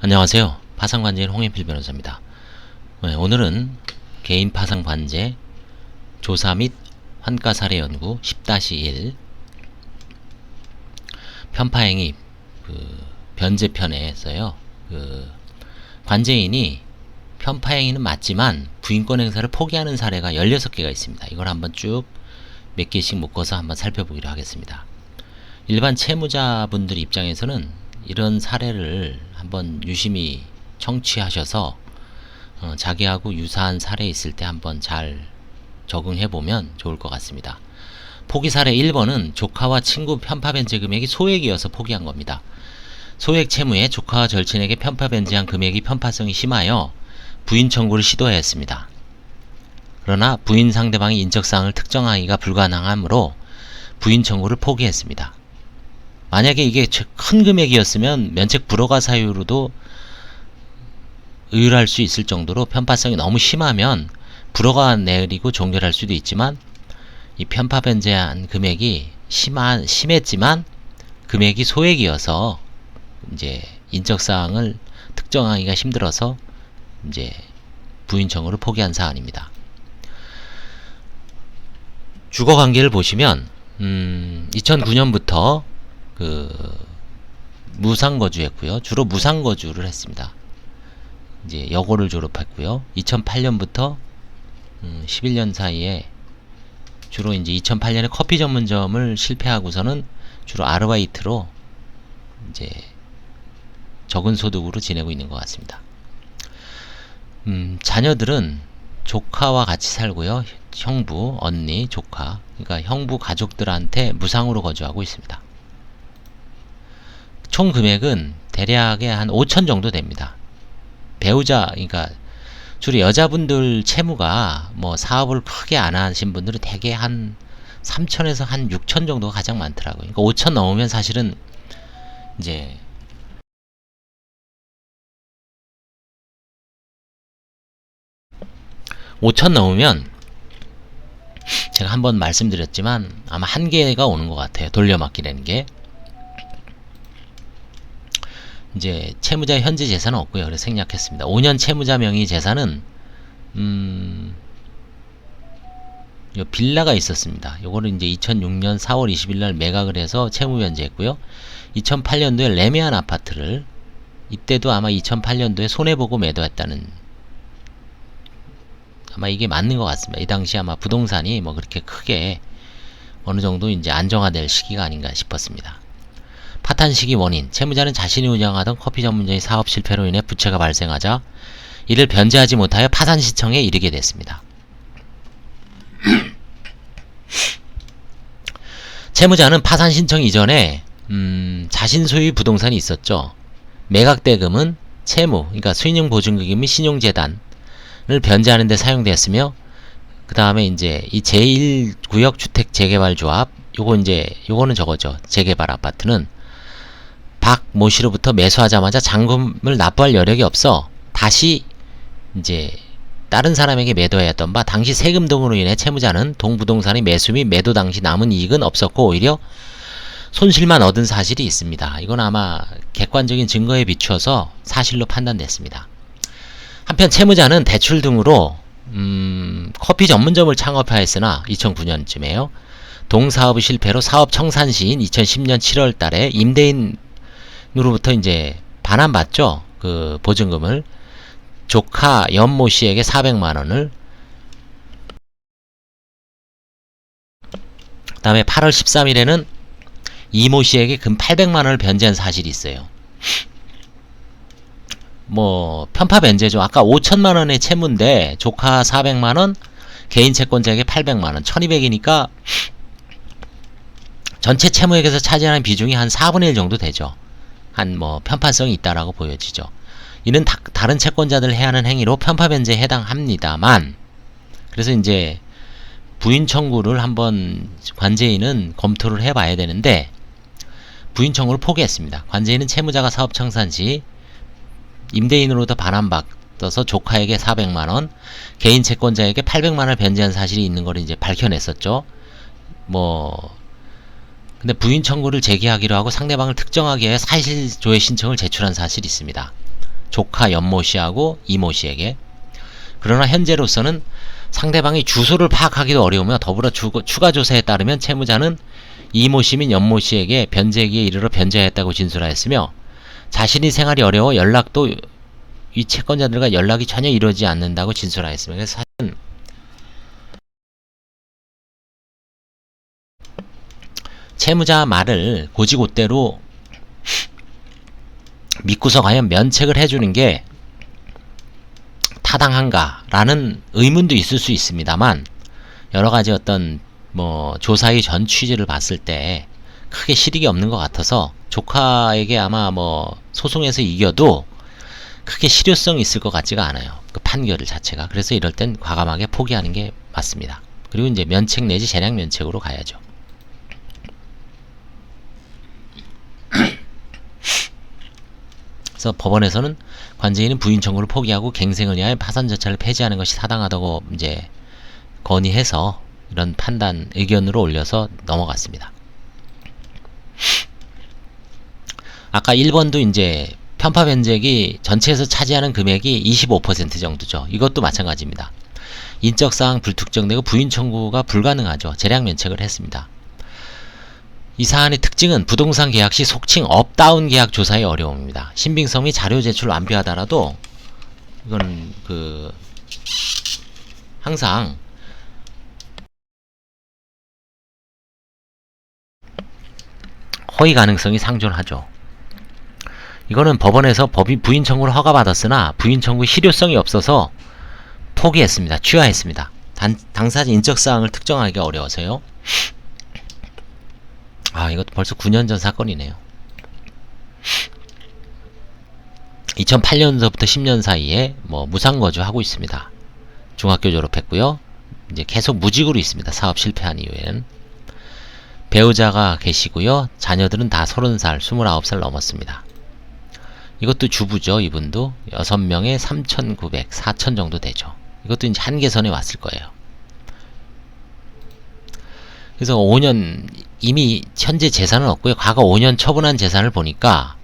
안녕하세요. 파산관제인 홍인필 변호사입니다. 오늘은 개인 파산관제 조사 및 환가사례 연구 10-1 편파행위 변제편에서요. 관제인이 편파행위는 맞지만 부인권 행사를 포기하는 사례가 16개가 있습니다. 이걸 한번 쭉 몇 개씩 묶어서 한번 살펴보기로 하겠습니다. 일반 채무자분들 입장에서는 이런 사례를 한번 유심히 청취하셔서 자기하고 유사한 사례 있을 때 한번 잘 적응해보면 좋을 것 같습니다. 포기 사례 1번은 조카와 친구 편파 변제 금액이 소액이어서 포기한 겁니다. 소액 채무에 조카와 절친에게 편파 변제한 금액이 편파성이 심하여 부인 청구를 시도했습니다. 그러나 부인 상대방이 인적사항을 특정하기가 불가능하므로 부인 청구를 포기했습니다. 만약에 이게 큰 금액이었으면 면책 불허가 사유로도 의율할 수 있을 정도로 편파성이 너무 심하면 불허가 내리고 종결할 수도 있지만 이 편파 변제한 금액이 심했지만 금액이 소액이어서 이제 인적사항을 특정하기가 힘들어서 이제 부인 청구를 포기한 사안입니다. 주거관계를 보시면 2009년부터 무상거주했고요. 주로 무상거주를 했습니다. 이제 여고를 졸업했고요. 2008년부터 11년 사이에 주로 이제 2008년에 커피 전문점을 실패하고서는 주로 아르바이트로 이제 적은 소득으로 지내고 있는 것 같습니다. 자녀들은 조카와 같이 살고요. 형부, 언니, 조카, 그러니까 형부 가족들한테 무상으로 거주하고 있습니다. 총 금액은 대략에 한 5천 정도 됩니다. 배우자, 그러니까 주로 여자분들 채무가 뭐 사업을 크게 안 하신 분들은 대개 한 3천에서 한 6천 정도가 가장 많더라고요. 그러니까 5천 넘으면 사실은 이제 5천 넘으면 제가 한번 말씀드렸지만 아마 한계가 오는 것 같아요. 돌려막기라는 게. 이제 채무자의 현재 재산은 없고요. 그래서 생략했습니다. 5년 채무자 명의 재산은 요 빌라가 있었습니다. 요거는 이제 2006년 4월 20일 날 매각을 해서 채무 변제했고요. 2008년도에 레미안 아파트를 이때도 아마 2008년도에 손해보고 매도했다는, 아마 이게 맞는 것 같습니다. 이 당시 아마 부동산이 뭐 그렇게 크게 어느 정도 이제 안정화될 시기가 아닌가 싶었습니다. 파탄 시기 원인, 채무자는 자신이 운영하던 커피 전문점의 사업 실패로 인해 부채가 발생하자 이를 변제하지 못하여 파산 신청에 이르게 됐습니다. 채무자는 파산 신청 이전에 자신 소유의 부동산이 있었죠. 매각 대금은 채무, 그러니까 수익용 보증금이 및 신용재단을 변제하는 데 사용되었으며, 그 다음에 이제 이 제1구역 주택 재개발조합, 요거는 저거죠. 재개발 아파트는 박 모 씨로부터 매수하자마자 잔금을 납부할 여력이 없어 다시 이제 다른 사람에게 매도하였던 바 당시 세금 등으로 인해 채무자는 동부동산의 매수 및 매도 당시 남은 이익은 없었고 오히려 손실만 얻은 사실이 있습니다. 이건 아마 객관적인 증거에 비추어서 사실로 판단됐습니다. 한편 채무자는 대출 등으로 커피 전문점을 창업하였으나 2009년쯤에요. 동사업의 실패로 사업 청산 시인 2010년 7월 달에 임대인으로부터 이제 반환받죠. 그 보증금을 조카 연모 씨에게 400만원을, 그 다음에 8월 13일에는 이모 씨에게 금 800만원을 변제한 사실이 있어요. 뭐 편파 변제죠. 아까 5천만원의 채무인데 조카 400만원, 개인 채권자에게 800만원, 1200이니까 전체 채무액에서 차지하는 비중이 한 4분의 1 정도 되죠. 한 뭐 편파성이 있다라고 보여지죠. 이는 다른 채권자들 해야 하는 행위로 편파 변제에 해당합니다만, 그래서 이제 부인 청구를 한번 관제인은 검토를 해봐야 되는데 부인 청구를 포기했습니다. 관제인은 채무자가 사업 청산 시 임대인으로부터 반환받아서 조카에게 400만원, 개인 채권자에게 800만원을 변제한 사실이 있는 걸 이제 밝혀냈었죠. 근데 부인 청구를 제기하기로 하고 상대방을 특정하기 위해 사실조회 신청을 제출한 사실이 있습니다. 조카 연모 씨하고 이모 씨에게. 그러나 현재로서는 상대방이 주소를 파악하기도 어려우며 더불어 추가 조사에 따르면 채무자는 이모 씨 및 연모 씨에게 변제기에 이르러 변제하였다고 진술하였으며 자신이 생활이 어려워 연락도 이 채권자들과 연락이 전혀 이루어지지 않는다고 진술하였습니다. 그래서 사실은 채무자 말을 고지고대로 믿고서 과연 면책을 해주는 게 타당한가라는 의문도 있을 수 있습니다만 여러가지 어떤 조사의 전 취지를 봤을 때 크게 실익이 없는 것 같아서 조카에게 아마 소송에서 이겨도 크게 실효성이 있을 것 같지가 않아요. 그 판결 자체가. 그래서 이럴 땐 과감하게 포기하는 게 맞습니다. 그리고 이제 면책 내지 재량 면책으로 가야죠. 그래서 법원에서는 관제인은 부인 청구를 포기하고 갱생을 위하여 파산 절차를 폐지하는 것이 타당하다고 이제 건의해서 이런 판단 의견으로 올려서 넘어갔습니다. 아까 1번도 이제 편파 변제액이 전체에서 차지하는 금액이 25% 정도죠. 이것도 마찬가지입니다. 인적사항 불특정되고 부인 청구가 불가능하죠. 재량 면책을 했습니다. 이 사안의 특징은 부동산 계약 시 속칭 업다운 계약 조사의 어려움입니다. 신빙성 및 자료 제출 완비하더라도 이건 항상 허위 가능성이 상존하죠. 이거는 법원에서 부인 청구를 허가받았으나 부인 청구 실효성이 없어서 포기했습니다. 취하했습니다. 당사자 인적사항을 특정하기가 어려워서요. 이것도 벌써 9년 전 사건이네요. 2008년서부터 10년 사이에 무상거주 하고 있습니다. 중학교 졸업했고요. 이제 계속 무직으로 있습니다. 사업 실패한 이후에는. 배우자가 계시고요. 자녀들은 다 30살, 29살 넘었습니다. 이것도 주부죠. 이분도 6명에 3,900, 4,000 정도 되죠. 이것도 이제 한계선에 왔을 거예요. 그래서 5년 이미 현재 재산은 없고요. 과거 5년 처분한 재산을 보니까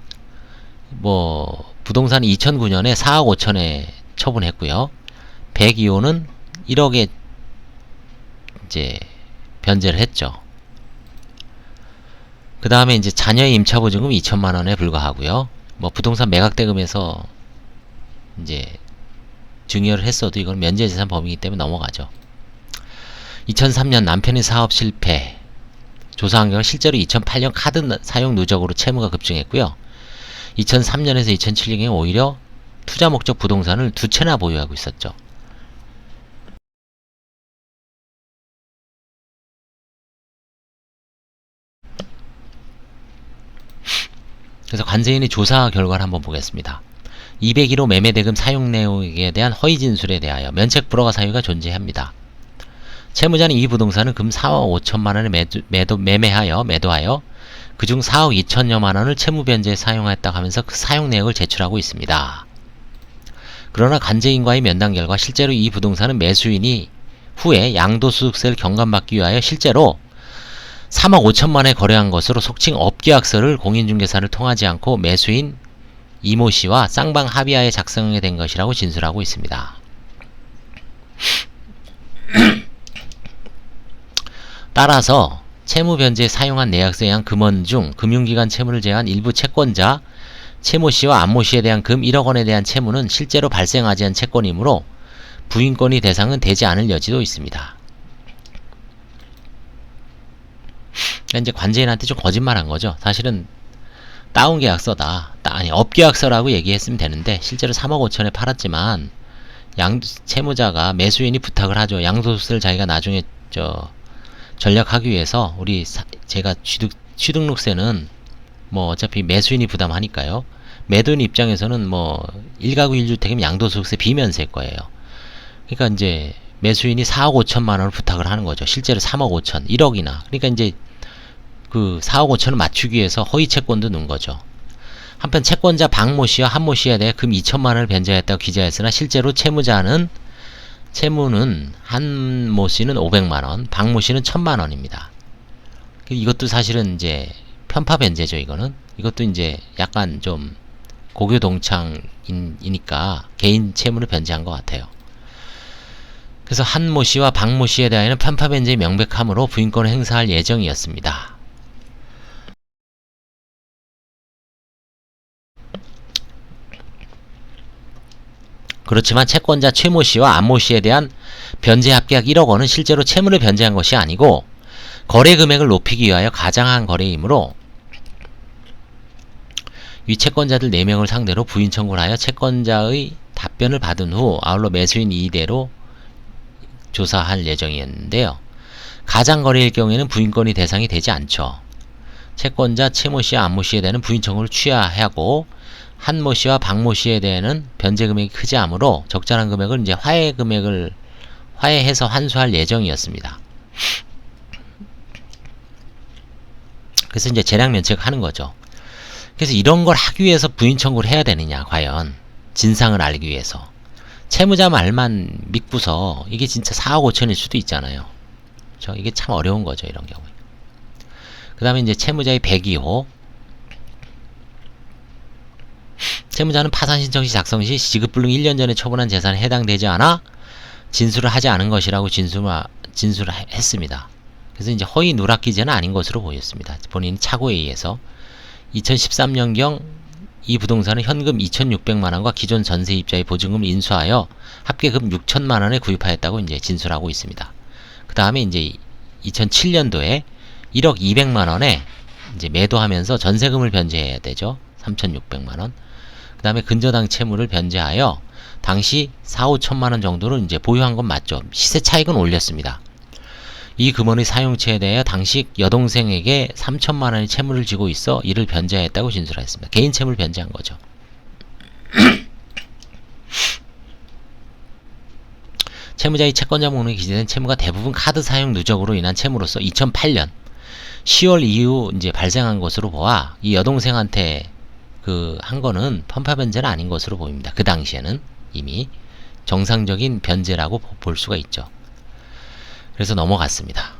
부동산이 2009년에 4억 5천에 처분했고요. 102호는 1억에 이제 변제를 했죠. 그 다음에 이제 자녀의 임차보증금 2천만원에 불과하고요. 부동산 매각대금에서 이제 증여를 했어도 이건 면제재산 범위이기 때문에 넘어가죠. 2003년 남편의 사업 실패 조사한 결과 실제로 2008년 카드 사용 누적으로 채무가 급증했고요. 2003년에서 2007년에 오히려 투자 목적 부동산을 2채나 보유하고 있었죠. 그래서 관세인의 조사 결과를 한번 보겠습니다. 201호 매매대금 사용 내역에 대한 허위 진술에 대하여 면책 불허가 사유가 존재합니다. 채무자는 이 부동산을 금 4억 5천만원에 매도하여 그중 4억 2천여만원을 채무변제에 사용하였다고 하면서 그 사용 내역을 제출하고 있습니다. 그러나 관제인과의 면담 결과 실제로 이 부동산은 매수인이 후에 양도소득세를 경감받기 위하여 실제로 3억 5천만원에 거래한 것으로 속칭 업계약서를 공인중개사를 통하지 않고 매수인 이모씨와 쌍방 합의하에 작성하게 된 것이라고 진술하고 있습니다. 따라서 채무변제에 사용한 내역서에 의한 금원 중 금융기관 채무를 제외한 일부 채권자 채모씨와 안모씨에 대한 금 1억원에 대한 채무는 실제로 발생하지 않은 채권이므로 부인권의 대상은 되지 않을 여지도 있습니다. 그러니까 이제 관제인한테 좀 거짓말한 거죠. 사실은 다운 계약서다. 업계약서라고 얘기했으면 되는데 실제로 3억 5천에 팔았지만 채무자가 매수인이 부탁을 하죠. 양도소득세를 자기가 나중에 전략하기 위해서 제가 취득록세는 어차피 매수인이 부담하니까요. 매도인 입장에서는 1가구 1주택이면 양도소득세 비면세일 거예요. 그러니까 이제 매수인이 4억 5천만원을 부탁을 하는 거죠. 실제로 3억 5천, 1억이나. 그러니까 이제 그 4억 5천을 맞추기 위해서 허위 채권도 넣은 거죠. 한편 채권자 박모씨와 한모씨에 대해 금 2천만원을 변제했다고 기재했으나 실제로 채무는 한모씨는 500만원, 박모씨는 1000만원입니다. 이것도 사실은 이제 편파 변제죠. 이것도 이제 약간 좀 고교 동창이니까 개인 채무를 변제한 것 같아요. 그래서 한모 씨와 박모 씨에 대하여는 편파 변제의 명백함으로 부인권을 행사할 예정이었습니다. 그렇지만 채권자 최모 씨와 안모 씨에 대한 변제 합계약 1억 원은 실제로 채무를 변제한 것이 아니고 거래 금액을 높이기 위하여 가장한 거래이므로 위 채권자들 4명을 상대로 부인 청구를 하여 채권자의 답변을 받은 후 아울러 매수인 이의대로 조사할 예정이었는데요. 가장거래일 경우에는 부인권이 대상이 되지 않죠. 채권자 최모 씨와 안모 씨에 대한 부인 청구를 취하하고 한모 씨와 박모 씨에 대해는 변제 금액이 크지 않으므로 적절한 금액을 이제 화해해서 환수할 예정이었습니다. 그래서 이제 재량 면책하는 거죠. 그래서 이런 걸 하기 위해서 부인 청구를 해야 되느냐, 과연 진상을 알기 위해서. 채무자 말만 믿고서 이게 진짜 4억 5천일 수도 있잖아요. 그렇죠? 이게 참 어려운 거죠, 이런 경우에. 그 다음에 이제 채무자의 배기호. 채무자는 파산 신청 시 작성 시 지급불능 1년 전에 처분한 재산에 해당되지 않아 진술을 하지 않은 것이라고 진술을 했습니다. 그래서 이제 허위 누락 기재는 아닌 것으로 보였습니다. 본인 착오에 의해서 2013년경 이 부동산은 현금 2,600만원과 기존 전세입자의 보증금을 인수하여 합계금 6천만원에 구입하였다고 이제 진술하고 있습니다. 그 다음에 이제 2007년도에 1억 200만원에 이제 매도하면서 전세금을 변제해야 되죠. 3,600만원. 그 다음에 근저당 채무를 변제하여 당시 4, 5천만원 정도를 이제 보유한 건 맞죠. 시세 차익은 올렸습니다. 이 금원의 사용처에 대해 당시 여동생에게 3천만원의 채무를 지고 있어 이를 변제했다고 진술했습니다. 개인 채무를 변제한 거죠. 채무자의 채권자 목록에 기재된 채무가 대부분 카드 사용 누적으로 인한 채무로서 2008년 10월 이후 이제 발생한 것으로 보아 이 여동생한테 한 거는 편파 변제는 아닌 것으로 보입니다. 그 당시에는 이미 정상적인 변제라고 볼 수가 있죠. 그래서 넘어갔습니다.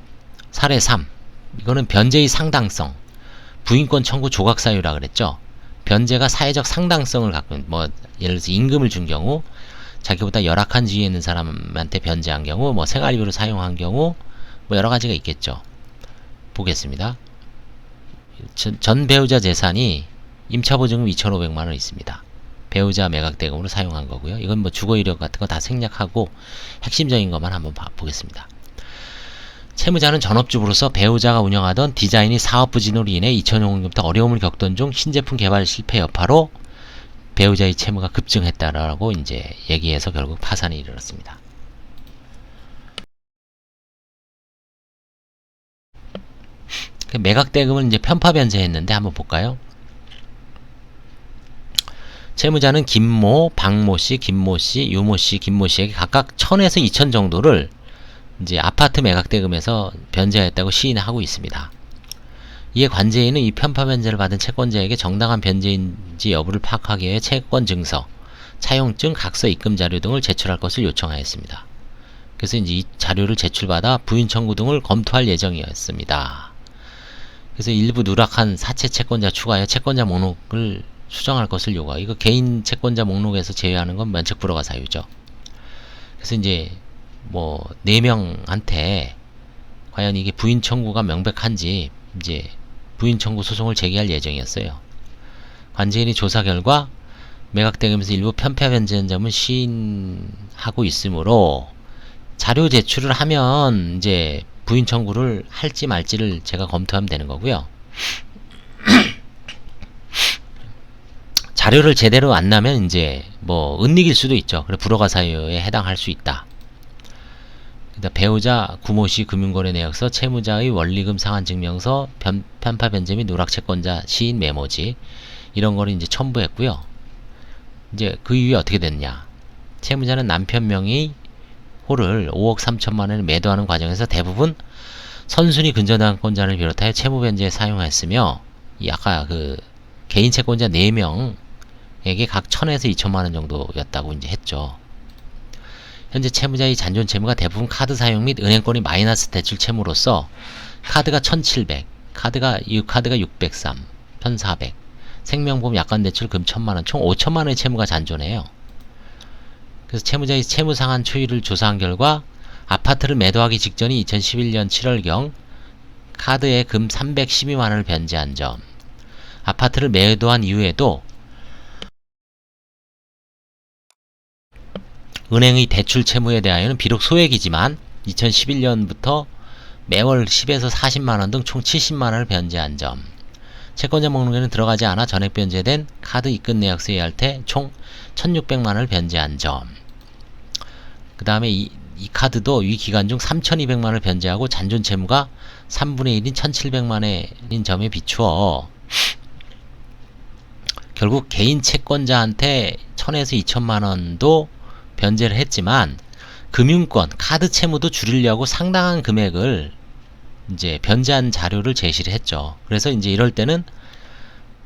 사례 3. 이거는 변제의 상당성. 부인권 청구 조각 사유라 그랬죠. 변제가 사회적 상당성을 갖고 예를 들어서 임금을 준 경우, 자기보다 열악한 지위에 있는 사람한테 변제한 경우, 생활비로 사용한 경우, 여러 가지가 있겠죠. 보겠습니다. 전 배우자 재산이 임차보증금 2,500만원 있습니다. 배우자 매각대금으로 사용한 거고요. 이건 주거 이력 같은 거 다 생략하고 핵심적인 것만 한번 보겠습니다. 채무자는 전업주부로서 배우자가 운영하던 디자인이 사업 부진으로 인해 2005년부터 어려움을 겪던 중 신제품 개발 실패 여파로 배우자의 채무가 급증했다라고 이제 얘기해서 결국 파산이 일어났습니다. 매각대금은 이제 편파 변제했는데 한번 볼까요? 채무자는 김모, 박모씨, 김모씨, 유모씨, 김모씨에게 각각 1,000에서 2,000 정도를 이제 아파트 매각대금에서 변제했다고 시인하고 있습니다. 이에 관제인은 이 편파 변제를 받은 채권자에게 정당한 변제인지 여부를 파악하기 위해 채권증서, 차용증, 각서, 입금 자료 등을 제출할 것을 요청하였습니다. 그래서 이제 이 자료를 제출받아 부인 청구 등을 검토할 예정이었습니다. 그래서 일부 누락한 사채 채권자 추가하여 채권자 목록을 수정할 것을 요구하고, 이거 개인 채권자 목록에서 제외하는 건 면책 불허가 사유죠. 그래서 이제 4명한테 과연 이게 부인 청구가 명백한지 이제 부인 청구 소송을 제기할 예정이었어요. 관제인이 조사 결과 매각대금에서 일부 편파 변제한 점은 시인하고 있으므로 자료 제출을 하면 이제 부인 청구를 할지 말지를 제가 검토하면 되는 거고요. 자료를 제대로 안 나면 이제 은닉일 수도 있죠. 그래 불허가 사유에 해당할 수 있다. 배우자 구모씨 금융거래 내역서, 채무자의 원리금 상환증명서, 편파 변제 및 누락 채권자 시인 메모지 이런 거를 이제 첨부했고요. 이제 그 이후에 어떻게 됐냐? 채무자는 남편 명의 호를 5억 3천만 원에 매도하는 과정에서 대부분 선순위 근저당권자를 비롯하여 채무 변제에 사용했으며, 이 아까 개인 채권자 4명에게 각 1,000에서 2천만 원 정도였다고 이제 했죠. 현재 채무자의 잔존 채무가 대부분 카드 사용 및 은행권이 마이너스 대출 채무로서 카드가 1,700, 카드가 603, 1,400, 생명보험 약관대출 금 1000만원, 총 5천만원의 채무가 잔존해요. 그래서 채무자의 채무상한 추이를 조사한 결과 아파트를 매도하기 직전인 2011년 7월경 카드에 금 312만원을 변제한 점, 아파트를 매도한 이후에도 은행의 대출 채무에 대하여는 비록 소액이지만 2011년부터 매월 10에서 40만원 등 총 70만원을 변제한 점, 채권자 목록에는 들어가지 않아 전액 변제된 카드 입금 내역서에 할 때 총 1600만원을 변제한 점, 그 다음에 이 카드도 이 기간 중 3200만원을 변제하고 잔존 채무가 3분의 1인 1700만원인 점에 비추어 결국 개인 채권자한테 1000에서 2000만원도 변제를 했지만 금융권, 카드 채무도 줄이려고 상당한 금액을 이제 변제한 자료를 제시를 했죠. 그래서 이제 이럴 때는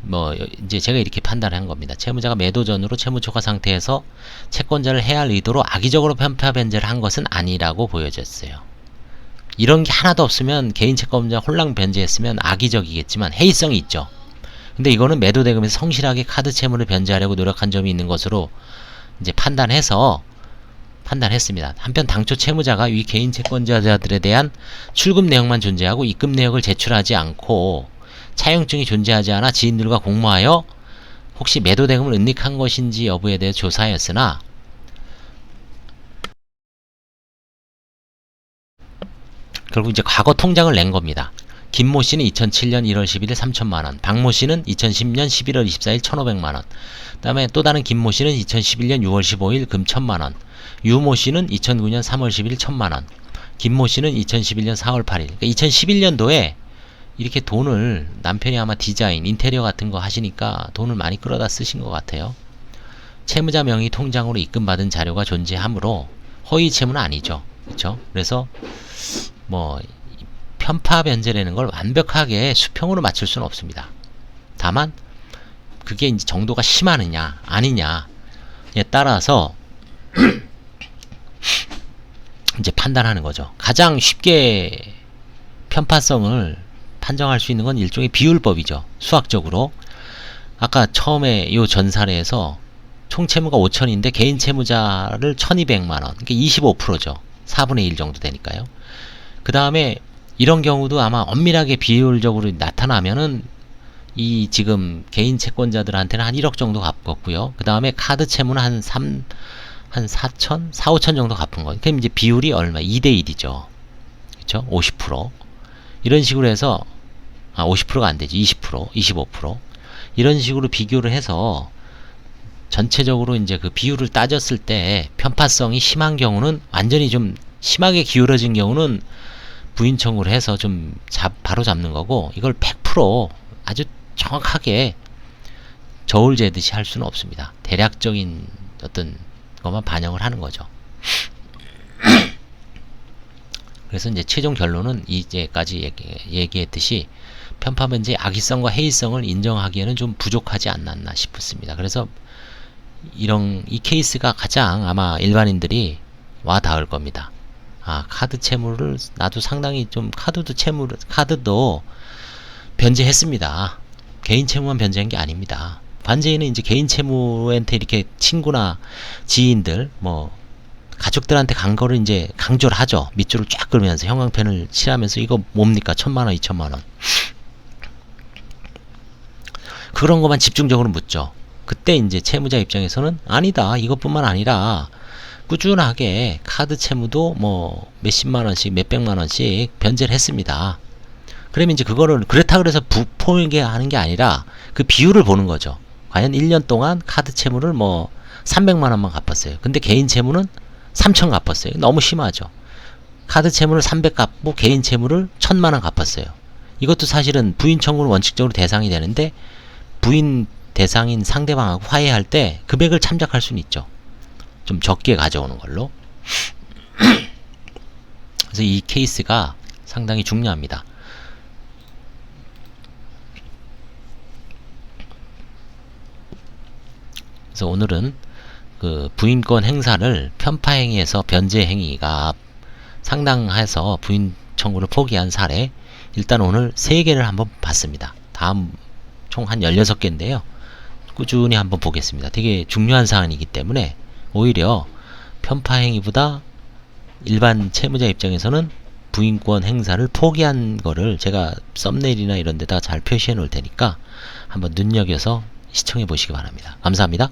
뭐 이제 제가 이렇게 판단한 겁니다. 채무자가 매도 전으로 채무 초과 상태에서 채권자를 해할 의도로 악의적으로 편파 변제를 한 것은 아니라고 보여졌어요. 이런 게 하나도 없으면 개인 채권자 홀랑 변제했으면 악의적이겠지만 해이성이 있죠. 근데 이거는 매도 대금에서 성실하게 카드 채무를 변제하려고 노력한 점이 있는 것으로 이제 판단했습니다. 한편 당초 채무자가 위 개인 채권자들에 대한 출금 내역만 존재하고 입금 내역을 제출하지 않고 차용증이 존재하지 않아 지인들과 공모하여 혹시 매도 대금을 은닉한 것인지 여부에 대해 조사하였으나 결국 이제 과거 통장을 낸 겁니다. 김모 씨는 2007년 1월 11일 3천만원, 박모 씨는 2010년 11월 24일 1500만원, 그 다음에 또 다른 김모 씨는 2011년 6월 15일 금 1000만원, 유모 씨는 2009년 3월 10일 1000만원, 김모 씨는 2011년 4월 8일. 그러니까 2011년도에 이렇게 돈을 남편이 아마 디자인, 인테리어 같은 거 하시니까 돈을 많이 끌어다 쓰신 것 같아요. 채무자 명의 통장으로 입금받은 자료가 존재하므로 허위 채무는 아니죠. 그렇죠? 그래서 뭐 편파 변제라는 걸 완벽하게 수평으로 맞출 수는 없습니다. 다만 그게 이제 정도가 심하느냐 아니냐에 따라서 이제 판단하는 거죠. 가장 쉽게 편파성을 판정할 수 있는 건 일종의 비율법이죠. 수학적으로. 아까 처음에 요 전 사례에서 총 채무가 5천인데 개인 채무자를 1200만원, 그러니까 25%죠. 4분의 1 정도 되니까요. 그 다음에 이런 경우도 아마 엄밀하게 비율적으로 나타나면은 이 지금 개인 채권자들한테는 한 1억 정도 갚았고요. 그 다음에 카드 채무는 한 4천? 4, 5천 정도 갚은 거예요. 그럼 이제 비율이 얼마? 2대1이죠. 그쵸? 50%. 이런 식으로 해서, 50%가 안 되지. 20%, 25%. 이런 식으로 비교를 해서 전체적으로 이제 그 비율을 따졌을 때 편파성이 심한 경우는 완전히 좀 심하게 기울어진 경우는 부인 청구를 해서 좀 바로 잡는 거고, 이걸 100% 아주 정확하게 저울 재듯이 할 수는 없습니다. 대략적인 어떤 것만 반영을 하는 거죠. 그래서 이제 최종 결론은 이제까지 얘기했듯이 편파 변제의 악의성과 해이성을 인정하기에는 좀 부족하지 않았나 싶습니다. 그래서 이 케이스가 가장 아마 일반인들이 와 닿을 겁니다. 카드 채무를 나도 상당히 좀 카드도 변제했습니다. 개인 채무만 변제한 게 아닙니다. 관제인은 이제 개인 채무한테 이렇게 친구나 지인들 뭐 가족들한테 간 거를 이제 강조를 하죠. 밑줄을 쫙 그으면서 형광펜을 칠하면서 이거 뭡니까? 1000만원, 2000만원. 그런 것만 집중적으로 묻죠. 그때 이제 채무자 입장에서는 아니다. 이것뿐만 아니라 꾸준하게 카드 채무도 뭐 몇십만원씩, 몇백만원씩 변제를 했습니다. 그러면 이제 그거를 그렇다 그래서 부포하게 하는 게 아니라 그 비율을 보는 거죠. 과연 1년 동안 카드 채무를 뭐 300만원만 갚았어요. 근데 개인 채무는 3000 갚았어요. 너무 심하죠. 카드 채무를 300 갚고 개인 채무를 1000만원 갚았어요. 이것도 사실은 부인 청구는 원칙적으로 대상이 되는데 부인 대상인 상대방하고 화해할 때 금액을 참작할 수는 있죠. 좀 적게 가져오는 걸로. 그래서 이 케이스가 상당히 중요합니다. 그래서 오늘은 그 부인권 행사를 편파 행위에서 변제 행위가 상당해서 부인 청구를 포기한 사례, 일단 오늘 3개를 한번 봤습니다. 다음 총 한 16개인데요. 꾸준히 한번 보겠습니다. 되게 중요한 사안이기 때문에 오히려 편파 행위보다 일반 채무자 입장에서는 부인권 행사를 포기한 거를 제가 썸네일이나 이런 데다가 잘 표시해 놓을 테니까 한번 눈여겨서 시청해 보시기 바랍니다. 감사합니다.